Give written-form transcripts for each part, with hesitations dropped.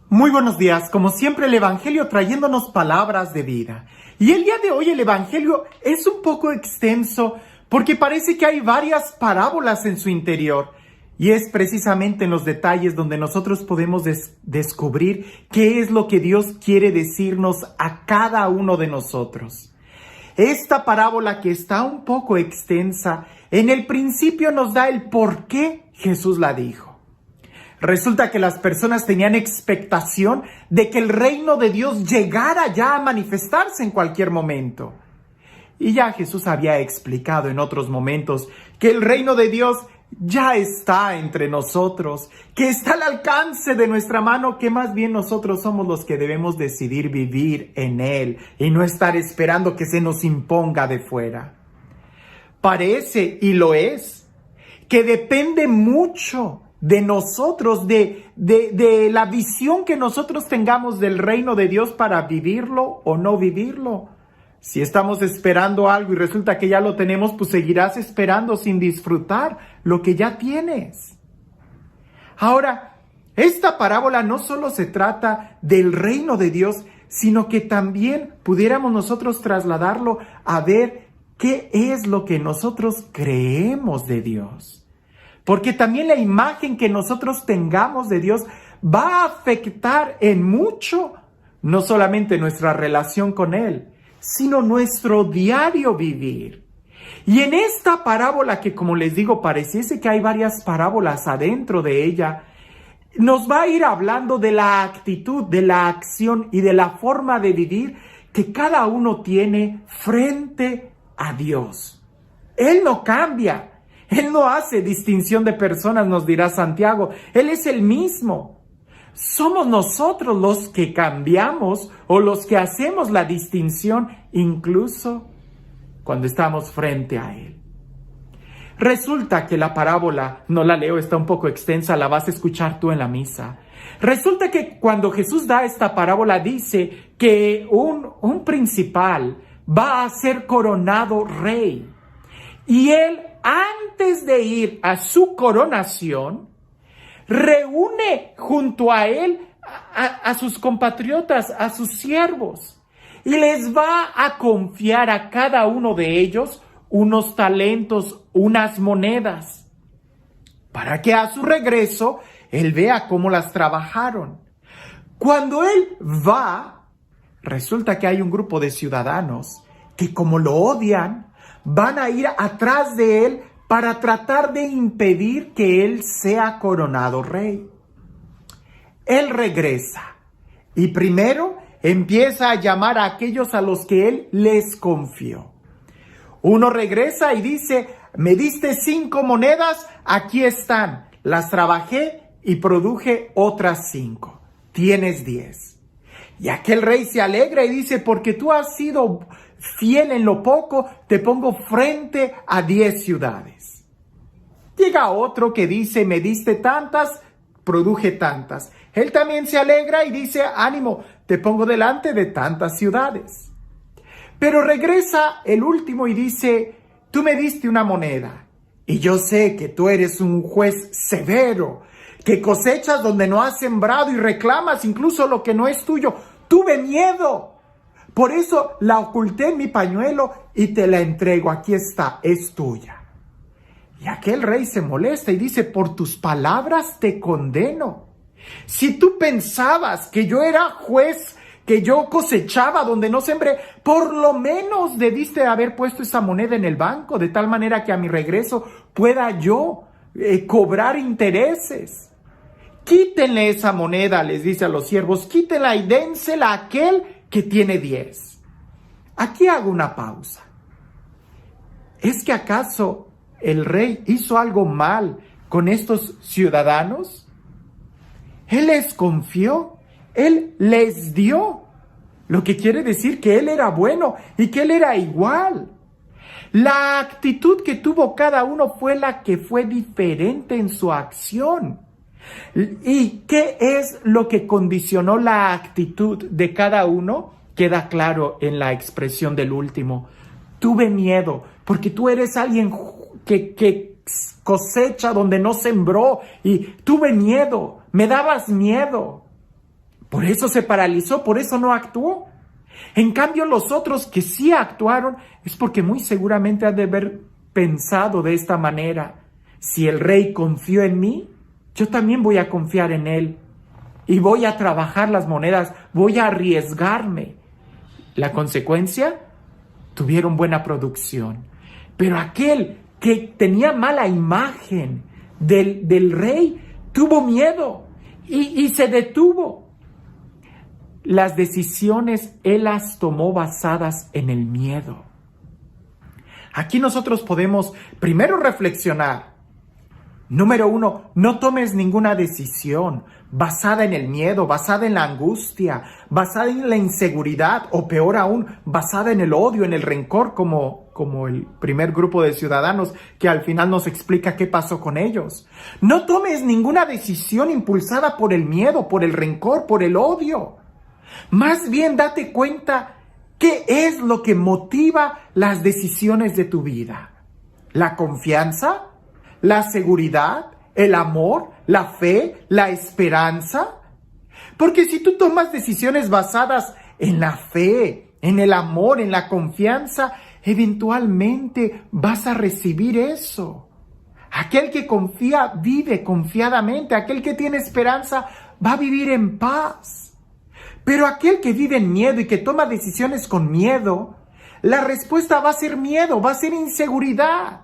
Muy buenos días, como siempre el Evangelio trayéndonos palabras de vida. Y el día de hoy el Evangelio es un poco extenso porque parece que hay varias parábolas en su interior. Y es precisamente en los detalles donde nosotros podemos descubrir qué es lo que Dios quiere decirnos a cada uno de nosotros. Esta parábola, que está un poco extensa, en el principio nos da el por qué Jesús la dijo. Resulta que las personas tenían expectación de que el reino de Dios llegara ya a manifestarse en cualquier momento. Y ya Jesús había explicado en otros momentos que el reino de Dios ya está entre nosotros, que está al alcance de nuestra mano, que más bien nosotros somos los que debemos decidir vivir en él y no estar esperando que se nos imponga de fuera. Parece, y lo es, que depende mucho de nosotros, de la visión que nosotros tengamos del reino de Dios para vivirlo o no vivirlo. Si estamos esperando algo y resulta que ya lo tenemos, pues seguirás esperando sin disfrutar lo que ya tienes. Ahora, esta parábola no solo se trata del reino de Dios, sino que también pudiéramos nosotros trasladarlo a ver qué es lo que nosotros creemos de Dios. Porque también la imagen que nosotros tengamos de Dios va a afectar en mucho, no solamente nuestra relación con Él, sino nuestro diario vivir. Y en esta parábola, que como les digo, pareciese que hay varias parábolas adentro de ella, nos va a ir hablando de la actitud, de la acción y de la forma de vivir que cada uno tiene frente a Dios. Él no cambia. Él no hace distinción de personas, nos dirá Santiago. Él es el mismo. Somos nosotros los que cambiamos o los que hacemos la distinción, incluso cuando estamos frente a Él. Resulta que la parábola, no la leo, está un poco extensa, la vas a escuchar tú en la misa. Resulta que cuando Jesús da esta parábola dice que un principal va a ser coronado rey. Y él, antes de ir a su coronación, reúne junto a él a sus compatriotas, a sus siervos, y les va a confiar a cada uno de ellos unos talentos, unas monedas, para que a su regreso él vea cómo las trabajaron. Cuando él va, resulta que hay un grupo de ciudadanos que, como lo odian, van a ir atrás de él para tratar de impedir que él sea coronado rey. Él regresa y primero empieza a llamar a aquellos a los que él les confió. Uno regresa y dice: me diste 5 monedas, aquí están, las trabajé y produje otras 5. Tienes 10. Y aquel rey se alegra y dice: porque tú has sido fiel en lo poco, te pongo frente a 10 ciudades. Llega otro que dice: me diste tantas, produje tantas. Él también se alegra y dice: ánimo, te pongo delante de tantas ciudades. Pero regresa el último y dice: tú me diste una moneda, y yo sé que tú eres un juez severo, que cosechas donde no has sembrado y reclamas incluso lo que no es tuyo. Tuve miedo. Por eso la oculté en mi pañuelo y te la entrego. Aquí está, es tuya. Y aquel rey se molesta y dice: por tus palabras te condeno. Si tú pensabas que yo era juez, que yo cosechaba donde no sembré, por lo menos debiste haber puesto esa moneda en el banco, de tal manera que a mi regreso pueda yo cobrar intereses. Quítenle esa moneda, les dice a los siervos, quítenla y dénsela a aquel que tiene 10. Aquí hago una pausa. ¿Es que acaso el rey hizo algo mal con estos ciudadanos? Él les confió, él les dio, lo que quiere decir que él era bueno y que él era igual. La actitud que tuvo cada uno fue la que fue diferente en su acción. ¿Y qué es lo que condicionó la actitud de cada uno? Queda claro en la expresión del último. Tuve miedo, porque tú eres alguien que cosecha donde no sembró, y tuve miedo, me dabas miedo. Por eso se paralizó, por eso no actuó. En cambio, los otros que sí actuaron es porque muy seguramente han de haber pensado de esta manera: si el rey confió en mí, yo también voy a confiar en él. Y voy a trabajar las monedas, voy a arriesgarme. La consecuencia, tuvieron buena producción. Pero aquel que tenía mala imagen del rey, tuvo miedo y se detuvo. Las decisiones él las tomó basadas en el miedo. Aquí nosotros podemos primero reflexionar. Número 1, no tomes ninguna decisión basada en el miedo, basada en la angustia, basada en la inseguridad o peor aún, basada en el odio, en el rencor, como el primer grupo de ciudadanos que al final nos explica qué pasó con ellos. No tomes ninguna decisión impulsada por el miedo, por el rencor, por el odio. Más bien date cuenta qué es lo que motiva las decisiones de tu vida. ¿La confianza? ¿La seguridad? ¿El amor? ¿La fe? ¿La esperanza? Porque si tú tomas decisiones basadas en la fe, en el amor, en la confianza, eventualmente vas a recibir eso. Aquel que confía vive confiadamente. Aquel que tiene esperanza va a vivir en paz. Pero aquel que vive en miedo y que toma decisiones con miedo, la respuesta va a ser miedo, va a ser inseguridad.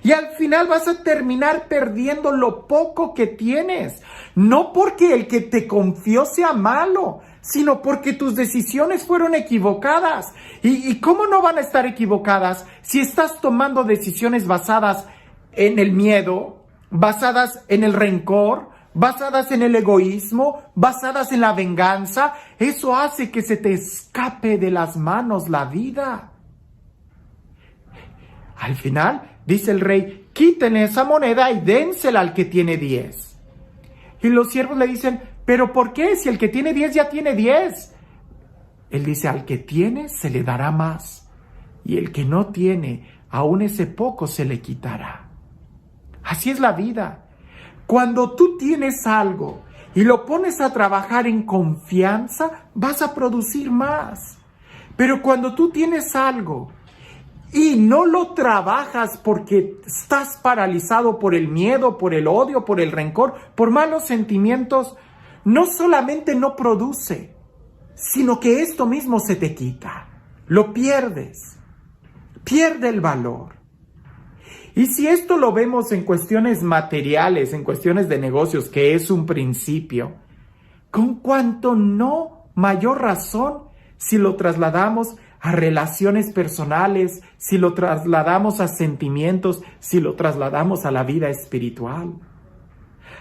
Y al final vas a terminar perdiendo lo poco que tienes. No porque el que te confió sea malo, sino porque tus decisiones fueron equivocadas. ¿Y cómo no van a estar equivocadas si estás tomando decisiones basadas en el miedo, basadas en el rencor, basadas en el egoísmo, basadas en la venganza? Eso hace que se te escape de las manos la vida. Al final, dice el rey, quiten esa moneda y dénsela al que tiene 10. Y los siervos le dicen, ¿pero por qué? Si el que tiene 10 ya tiene 10. Él dice, al que tiene se le dará más. Y el que no tiene, aún ese poco se le quitará. Así es la vida. Cuando tú tienes algo y lo pones a trabajar en confianza, vas a producir más. Pero cuando tú tienes algo y no lo trabajas porque estás paralizado por el miedo, por el odio, por el rencor, por malos sentimientos, no solamente no produce, sino que esto mismo se te quita. Lo pierdes. Pierde el valor. Y si esto lo vemos en cuestiones materiales, en cuestiones de negocios, que es un principio, con cuanto no mayor razón si lo trasladamos a relaciones personales, si lo trasladamos a sentimientos, si lo trasladamos a la vida espiritual.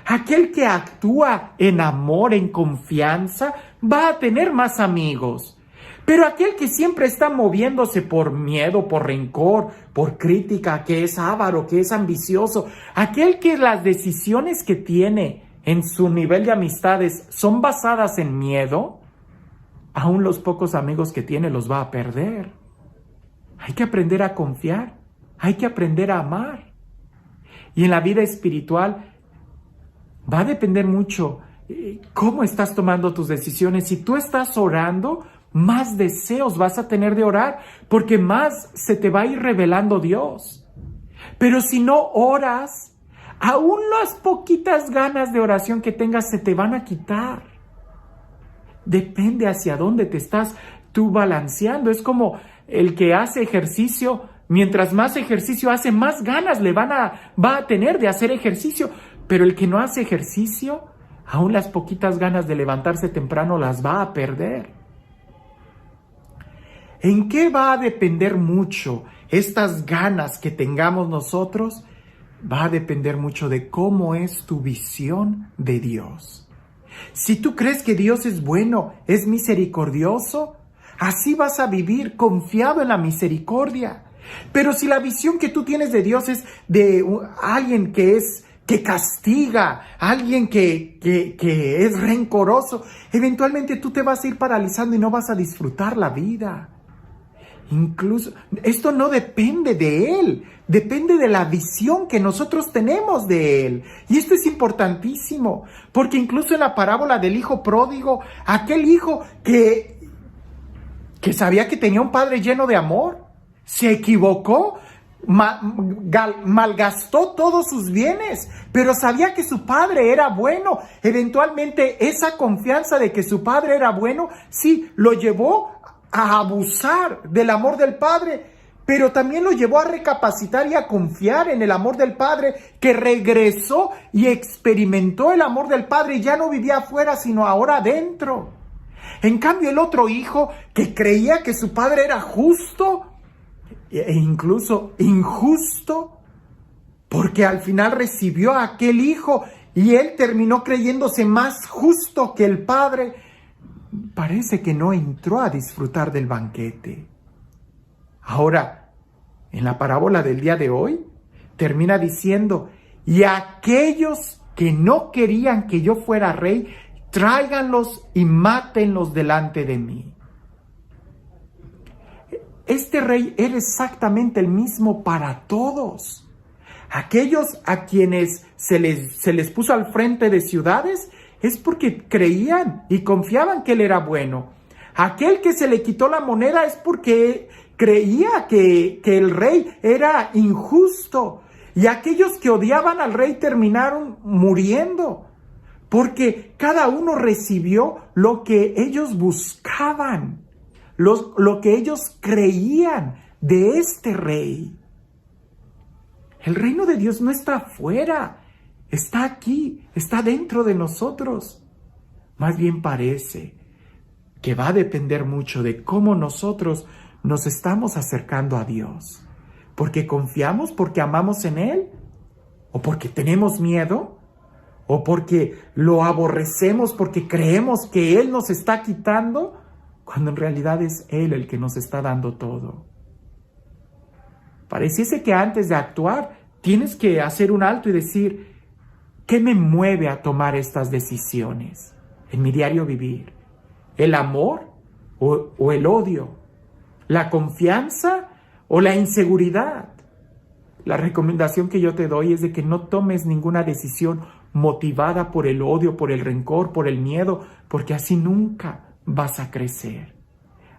Aquel que actúa en amor, en confianza, va a tener más amigos. Pero aquel que siempre está moviéndose por miedo, por rencor, por crítica, que es avaro, que es ambicioso, aquel que las decisiones que tiene en su nivel de amistades son basadas en miedo, aún los pocos amigos que tiene los va a perder. Hay que aprender a confiar, hay que aprender a amar. Y en la vida espiritual va a depender mucho cómo estás tomando tus decisiones. Si tú estás orando, más deseos vas a tener de orar, porque más se te va a ir revelando Dios. Pero si no oras, aún las poquitas ganas de oración que tengas se te van a quitar. Depende hacia dónde te estás tú balanceando. Es como el que hace ejercicio, mientras más ejercicio hace, más ganas va a tener de hacer ejercicio. Pero el que no hace ejercicio, aún las poquitas ganas de levantarse temprano las va a perder. ¿En qué va a depender mucho estas ganas que tengamos nosotros? Va a depender mucho de cómo es tu visión de Dios. Si tú crees que Dios es bueno, es misericordioso, así vas a vivir confiado en la misericordia. Pero si la visión que tú tienes de Dios es de alguien que castiga, alguien que es rencoroso, eventualmente tú te vas a ir paralizando y no vas a disfrutar la vida. Incluso, esto no depende de él, depende de la visión que nosotros tenemos de él. Y esto es importantísimo, porque incluso en la parábola del hijo pródigo, aquel hijo que sabía que tenía un padre lleno de amor, se equivocó, malgastó todos sus bienes, pero sabía que su padre era bueno. Eventualmente esa confianza de que su padre era bueno, sí, lo llevó a abusar del amor del padre, pero también lo llevó a recapacitar y a confiar en el amor del padre, que regresó y experimentó el amor del padre y ya no vivía afuera, sino ahora adentro. En cambio, el otro hijo, que creía que su padre era justo e incluso injusto, porque al final recibió a aquel hijo y él terminó creyéndose más justo que el padre, parece que no entró a disfrutar del banquete. Ahora, en la parábola del día de hoy, termina diciendo: y aquellos que no querían que yo fuera rey, tráiganlos y mátenlos delante de mí. Este rey era exactamente el mismo para todos. Aquellos a quienes se les puso al frente de ciudades es porque creían y confiaban que él era bueno. Aquel que se le quitó la moneda es porque creía que el rey era injusto. Y aquellos que odiaban al rey terminaron muriendo, porque cada uno recibió lo que ellos buscaban, lo que ellos creían de este rey. El reino de Dios no está afuera, está aquí, está dentro de nosotros. Más bien parece que va a depender mucho de cómo nosotros nos estamos acercando a Dios. ¿Porque confiamos, porque amamos en Él? ¿O porque tenemos miedo? ¿O porque lo aborrecemos, porque creemos que Él nos está quitando, cuando en realidad es Él el que nos está dando todo? Pareciese que antes de actuar tienes que hacer un alto y decir: ¿qué me mueve a tomar estas decisiones en mi diario vivir? ¿El amor o el odio? ¿La confianza o la inseguridad? La recomendación que yo te doy es de que no tomes ninguna decisión motivada por el odio, por el rencor, por el miedo, porque así nunca vas a crecer.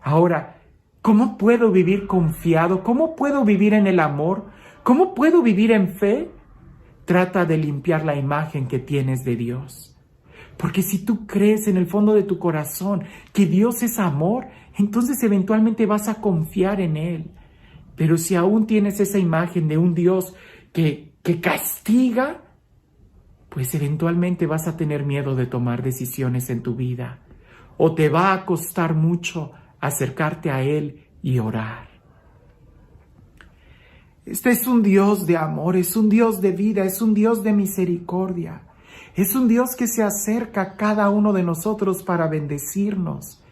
Ahora, ¿cómo puedo vivir confiado? ¿Cómo puedo vivir en el amor? ¿Cómo puedo vivir en fe? Trata de limpiar la imagen que tienes de Dios. Porque si tú crees en el fondo de tu corazón que Dios es amor, entonces eventualmente vas a confiar en Él. Pero si aún tienes esa imagen de un Dios que castiga, pues eventualmente vas a tener miedo de tomar decisiones en tu vida. O te va a costar mucho acercarte a Él y orar. Este es un Dios de amor, es un Dios de vida, es un Dios de misericordia. Es un Dios que se acerca a cada uno de nosotros para bendecirnos.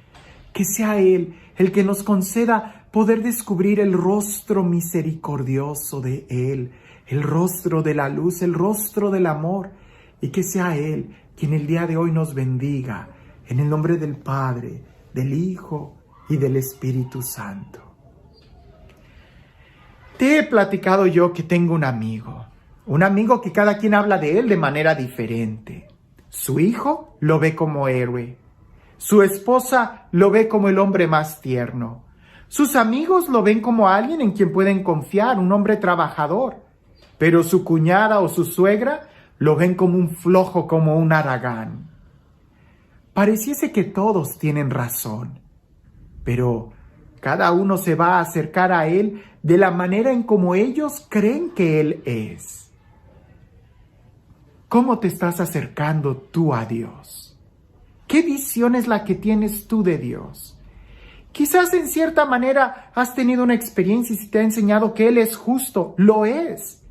Que sea Él el que nos conceda poder descubrir el rostro misericordioso de Él, el rostro de la luz, el rostro del amor, y que sea Él quien el día de hoy nos bendiga, en el nombre del Padre, del Hijo y del Espíritu Santo. Te he platicado yo que tengo un amigo que cada quien habla de él de manera diferente. Su hijo lo ve como héroe, su esposa lo ve como el hombre más tierno, sus amigos lo ven como alguien en quien pueden confiar, un hombre trabajador, pero su cuñada o su suegra lo ven como un flojo, como un haragán. Pareciese que todos tienen razón, pero cada uno se va a acercar a Él de la manera en como ellos creen que Él es. ¿Cómo te estás acercando tú a Dios? ¿Qué visión es la que tienes tú de Dios? Quizás en cierta manera has tenido una experiencia y te ha enseñado que Él es justo, lo es.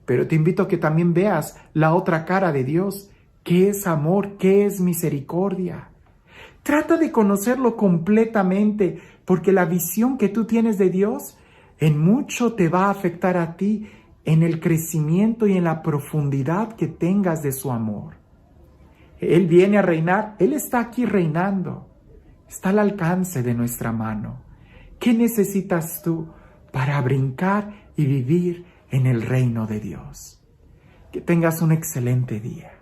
Pero te invito a que también veas la otra cara de Dios, que es amor, que es misericordia. Trata de conocerlo completamente, porque la visión que tú tienes de Dios en mucho te va a afectar a ti en el crecimiento y en la profundidad que tengas de su amor. Él viene a reinar, Él está aquí reinando, está al alcance de nuestra mano. ¿Qué necesitas tú para brincar y vivir en el reino de Dios? Que tengas un excelente día.